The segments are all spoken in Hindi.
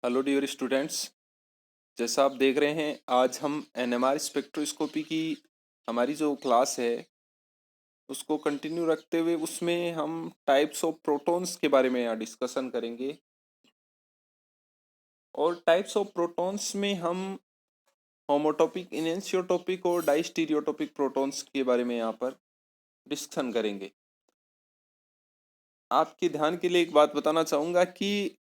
Hello dear students. जैसा आप देख रहे हैं, आज हम एनएमआर स्पेक्ट्रोस्कोपी की हमारी जो क्लास है उसको कंटिन्यू रखते हुए उसमें हम टाइप्स ऑफ प्रोटॉन्स के बारे में यहाँ डिस्कशन करेंगे। और टाइप्स ऑफ प्रोटॉन्स में हम होमोटॉपिक, इनेंशियोटॉपिक और डाइस्टीरियोटॉपिक प्रोटॉन्स के बारे में यहाँ पर डिस्कशन करेंगे। आपके ध्यान के लिए एक बात बताना चाहूँगा कि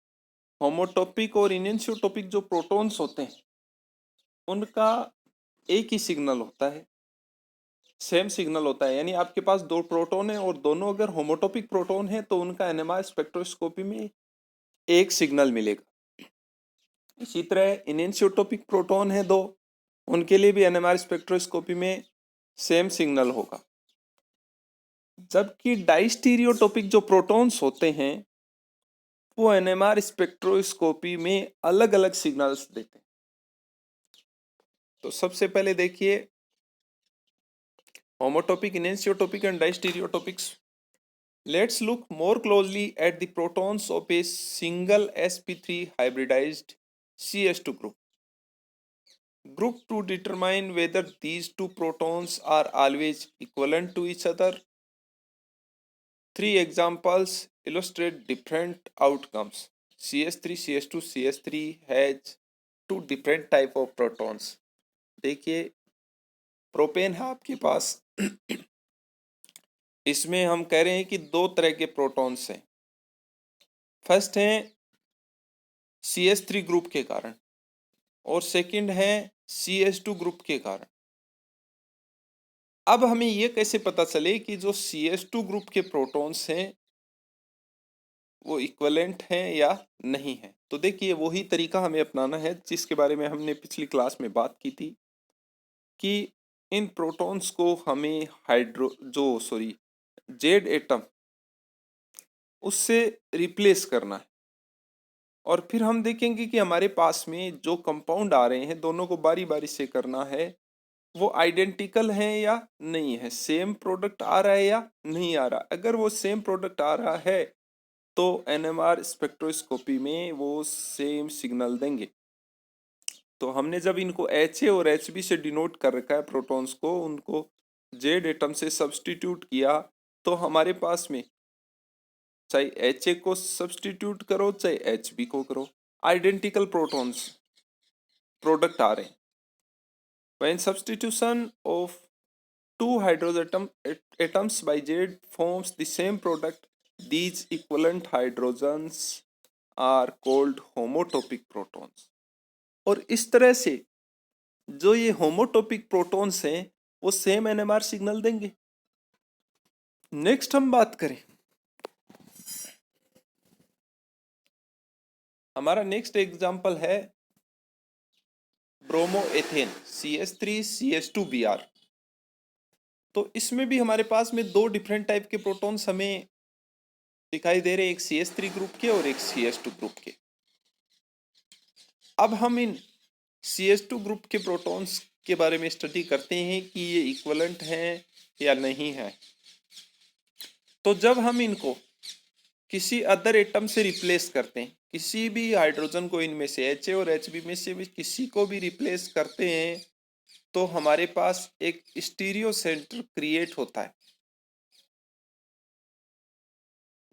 होमोटॉपिक और इनेंशियोटॉपिक जो प्रोटॉन्स होते हैं उनका एक ही सिग्नल होता है, सेम सिग्नल होता है। यानी आपके पास दो प्रोटॉन है और दोनों अगर होमोटॉपिक प्रोटॉन है तो उनका एनएमआर स्पेक्ट्रोस्कोपी में एक सिग्नल मिलेगा। इसी तरह इनेंशियोटॉपिक प्रोटॉन है दो, उनके लिए भी एनएमआर स्पेक्ट्रोस्कोपी में सेम सिग्नल होगा। जबकि डाइस्टीरियोटॉपिक जो प्रोटॉन्स होते हैं वो एनएमआर स्पेक्ट्रोस्कोपी में अलग अलग सिग्नल्स देते हैं। तो सबसे पहले देखिए होमोटॉपिक, इनेंशियोटॉपिक and डाइस्टीरियोटॉपिक्स। Let's look more closely at the protons of a single sp3 hybridized CS2 group. Group to determine whether these two protons are always equivalent to each other. Three examples illustrate different outcomes. CS3, CS2, CS3 has two different type of protons. देखिए प्रोपेन है आपके पास इसमें हम कह रहे हैं कि दो तरह के प्रोटॉन्स हैं। फर्स्ट है CS3 ग्रुप के कारण और सेकंड है CS2 ग्रुप के कारण। अब हमें यह कैसे पता चले कि जो CS2 ग्रुप के प्रोटॉन्स हैं वो इक्विवेलेंट हैं या नहीं है? तो देखिए वही तरीका हमें अपनाना है जिसके बारे में हमने पिछली क्लास में बात की थी कि इन प्रोटॉन्स को हमें जेड एटम उससे रिप्लेस करना है। और फिर हम देखेंगे कि हमारे पास में जो कंपाउंड आ रहे हैं दोनों को बारी बारी से करना है, वो आइडेंटिकल है या नहीं है, सेम प्रोडक्ट आ रहा है या नहीं आ रहा। अगर वो सेम प्रोडक्ट आ रहा है तो एनएमआर स्पेक्ट्रोस्कोपी में वो सेम सिग्नल देंगे। तो हमने जब इनको एच ए और एच बी से डिनोट कर रखा है प्रोटॉन्स को, उनको जेड एटम से सब्स्टिट्यूट किया तो हमारे पास में चाहे एच ए को सब्स्टिट्यूट करो चाहे एच बी को करो, आइडेंटिकल प्रोटॉन्स प्रोडक्ट आ रहे हैं। When substitution of two hydrogen atoms by Z forms the same product, these equivalent hydrogens are called homotopic protons. और इस तरह से जो ये होमोटोपिक प्रोटॉन्स हैं वो सेम एनएमआर सिग्नल देंगे। नेक्स्ट हम बात करें, हमारा नेक्स्ट एग्जांपल है ब्रोमोएथेन CH3CH2Br। तो इसमें भी हमारे पास में दो डिफरेंट टाइप के प्रोटॉन्स हमें दिखाई दे रहे, एक CS3 ग्रुप के और एक CS2 ग्रुप के। अब हम इन CS2 ग्रुप के प्रोटॉन्स के बारे में स्टडी करते हैं कि ये इक्विवेलेंट हैं या नहीं है। तो जब हम इनको किसी अदर एटम से रिप्लेस करते हैं, किसी भी हाइड्रोजन को इनमें से HA और HB में से भी किसी को भी रिप्लेस करते हैं तो हमारे पास एक स्टीरियो सेंटर क्रिएट होता है।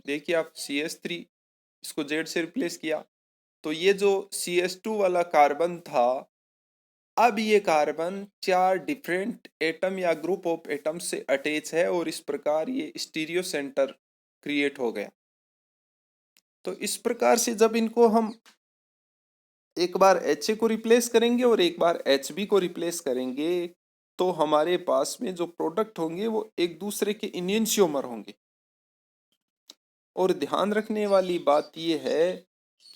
देखिए आप CS3 इसको Z से रिप्लेस किया तो ये जो CS2 वाला कार्बन था, अब ये कार्बन चार डिफरेंट एटम या ग्रुप ऑफ एटम से अटैच है और इस प्रकार ये स्टीरियो सेंटर क्रिएट हो गया। तो इस प्रकार से जब इनको हम एक बार HA को रिप्लेस करेंगे और एक बार HB को रिप्लेस करेंगे तो हमारे पास में जो प्रोडक्ट होंगे वो एक दूसरे के इनेंशियोमर होंगे। और ध्यान रखने वाली बात यह है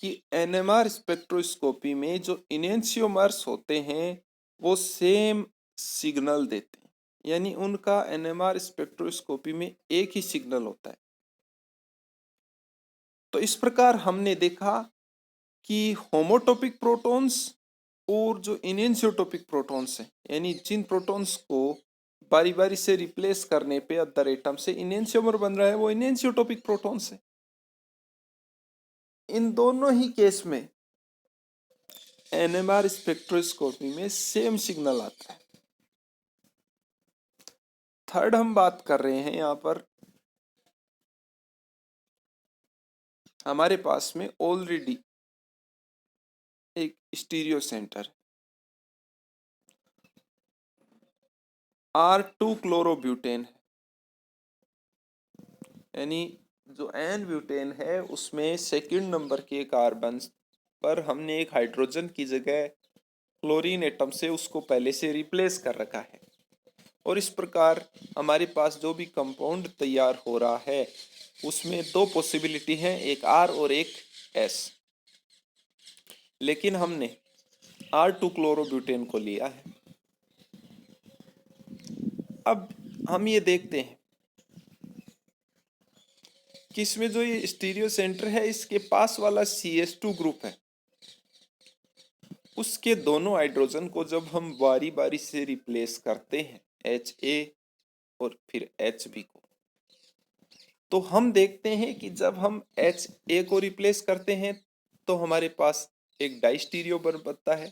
कि एनएमआर स्पेक्ट्रोस्कोपी में जो इनेंशियोमर्स होते हैं वो सेम सिग्नल देते हैं, यानी उनका एनएमआर स्पेक्ट्रोस्कोपी में एक ही सिग्नल होता है। तो इस प्रकार हमने देखा कि होमोटॉपिक प्रोटॉन्स और जो इनेंशियोटॉपिक प्रोटॉन्स हैं, यानी जिन प्रोटॉन्स को बारी बारी से रिप्लेस करने पे अदर एटम से इनेंशियोमर बन रहा है वो इनेंशियोटॉपिक प्रोटॉन्स है। इन दोनों ही केस में एनएमआर स्पेक्ट्रोस्कोपी में सेम सिग्नल आता है। थर्ड हम बात कर रहे हैं यहाँ पर, हमारे पास में ऑलरेडी एक स्टीरियो सेंटर R2 क्लोरोब्यूटेन है, यानी जो एन ब्यूटेन है उसमें सेकंड नंबर के कार्बन पर हमने एक हाइड्रोजन की जगह क्लोरीन एटम से उसको पहले से रिप्लेस कर रखा है। और इस प्रकार हमारे पास जो भी कंपाउंड तैयार हो रहा है उसमें दो पॉसिबिलिटी हैं, एक R और एक S। लेकिन हमने R2 क्लोरोब्यूटेन को लिया है। अब हम ये देखते हैं कि इसमें जो ये स्टीरियो सेंटर है इसके पास वाला CH2 ग्रुप है, उसके दोनों हाइड्रोजन को जब हम बारी बारी से रिप्लेस करते हैं HA और फिर HB को, तो हम देखते हैं कि जब हम HA को रिप्लेस करते हैं तो हमारे पास एक डाइस्टीरियोमर बनता है,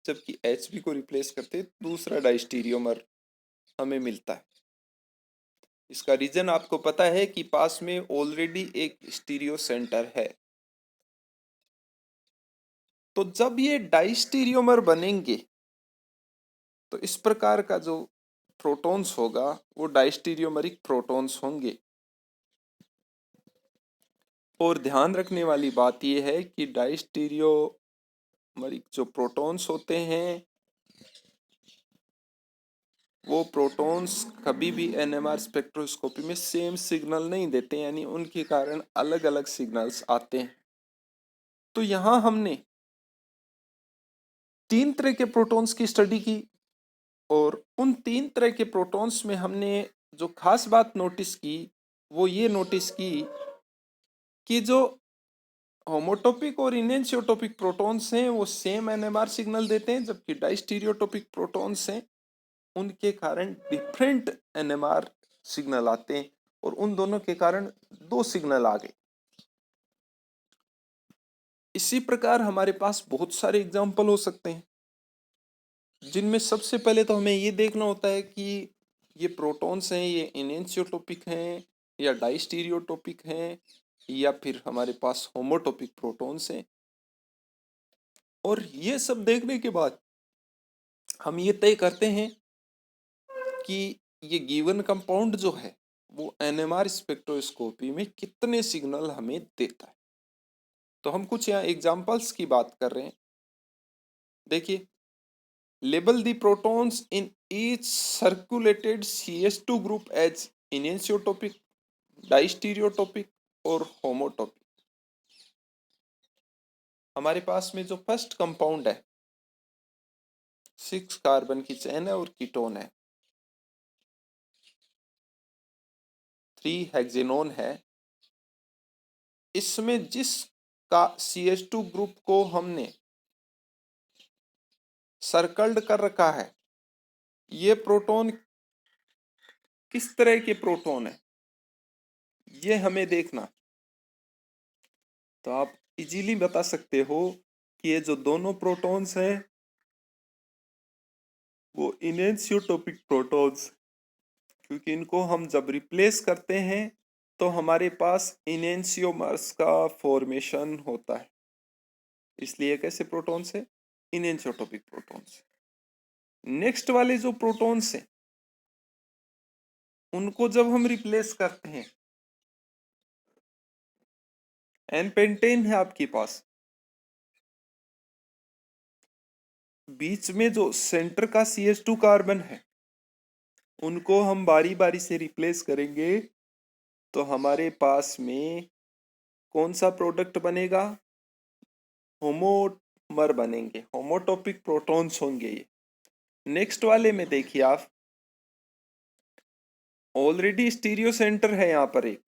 जबकि HB को रिप्लेस करते हैं दूसरा डाइस्टीरियोमर हमें मिलता है। इसका रीजन आपको पता है कि पास में ऑलरेडी एक स्टीरियो सेंटर है। तो जब ये डाइस्टीरियोमर बनेंगे तो इस प्रकार का जो प्रोटॉन्स होगा वो डाइस्टीरियोमरिक प्रोटॉन्स होंगे। और ध्यान रखने वाली बात यह है कि डाइस्टीरियोमरिक जो प्रोटॉन्स होते हैं वो प्रोटॉन्स कभी भी एनएमआर स्पेक्ट्रोस्कोपी में सेम सिग्नल नहीं देते, यानी उनके कारण अलग अलग सिग्नल्स आते हैं। तो यहाँ हमने तीन तरह के प्रोटॉन्स की स्टडी की और उन तीन तरह के प्रोटॉन्स में हमने जो खास बात नोटिस की वो ये नोटिस की कि जो होमोटोपिक और इनेंशियोटोपिक प्रोटॉन्स हैं वो सेम एनएमआर सिग्नल देते हैं, जबकि डाइस्टीरियोटोपिक प्रोटॉन्स हैं उनके कारण डिफरेंट एनएमआर सिग्नल आते हैं और उन दोनों के कारण दो सिग्नल आ गए। इसी प्रकार हमारे पास बहुत सारे एग्जाम्पल हो सकते हैं, जिनमें सबसे पहले तो हमें ये देखना होता है कि ये प्रोटॉन्स हैं ये इनेंशियोटोपिक हैं या डाइस्टीरियोटोपिक हैं या फिर हमारे पास होमोटोपिक प्रोटॉन्स हैं। और ये सब देखने के बाद हम ये तय करते हैं कि ये गिवन कंपाउंड जो है वो एनएमआर स्पेक्ट्रोस्कोपी में कितने सिग्नल हमें देता है। तो हम कुछ यहाँ एग्जांपल्स की बात कर रहे हैं। देखिए, label the protons in each circulated CH2 group as enantiotopic, diastereotopic और होमोटोपिक। हमारे पास में जो फर्स्ट कंपाउंड है 6 कार्बन की चेन है और कीटोन है, 3 हेक्सेनोन है। इसमें जिस का CH2 ग्रुप को हमने सर्कल्ड कर रखा है ये प्रोटॉन किस तरह के प्रोटॉन है ये हमें देखना। तो आप इजीली बता सकते हो कि ये जो दोनों प्रोटॉन्स हैं वो इनेंशियोटोपिक प्रोटॉन्स, क्योंकि इनको हम जब रिप्लेस करते हैं तो हमारे पास इनेंशियोमर्स का फॉर्मेशन होता है, इसलिए कैसे प्रोटॉन्स है इनेंशियोटोपिक प्रोटॉन्स। नेक्स्ट वाले जो प्रोटॉन्स हैं उनको जब हम रिप्लेस करते हैं, एन पेंटेन है आपके पास, बीच में जो सेंटर का CH2 कार्बन है उनको हम बारी बारी से रिप्लेस करेंगे तो हमारे पास में कौन सा प्रोडक्ट बनेगा, होमोमर बनेंगे, होमोटोपिक प्रोटॉन्स होंगे ये। नेक्स्ट वाले में देखिए आप, ऑलरेडी स्टीरियो सेंटर है यहाँ पर एक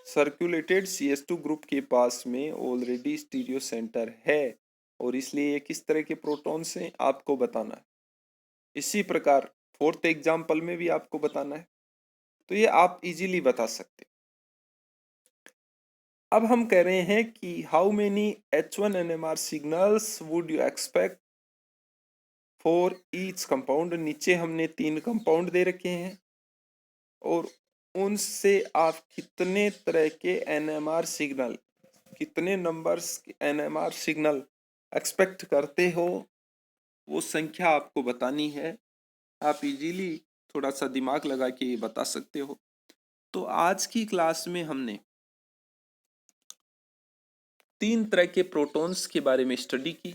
सर्कुलेटेड CH2 ग्रुप के पास में ऑलरेडी स्टीरियो सेंटर है और इसलिए ये किस तरह के प्रोटॉन्स हैं आपको बताना है। इसी प्रकार फोर्थ एग्जाम्पल में भी आपको बताना है, तो ये आप इजीली बता सकते। अब हम कह रहे हैं कि how many H1 NMR signals would you expect for each compound. नीचे हमने 3 कंपाउंड दे रखे हैं और उनसे आप कितने तरह के NMR सिग्नल, कितने नंबर्स के NMR सिग्नल एक्सपेक्ट करते हो, वो संख्या आपको बतानी है। आप इजीली थोड़ा सा दिमाग लगा के ये बता सकते हो। तो आज की क्लास में हमने 3 तरह के प्रोटॉन्स के बारे में स्टडी की।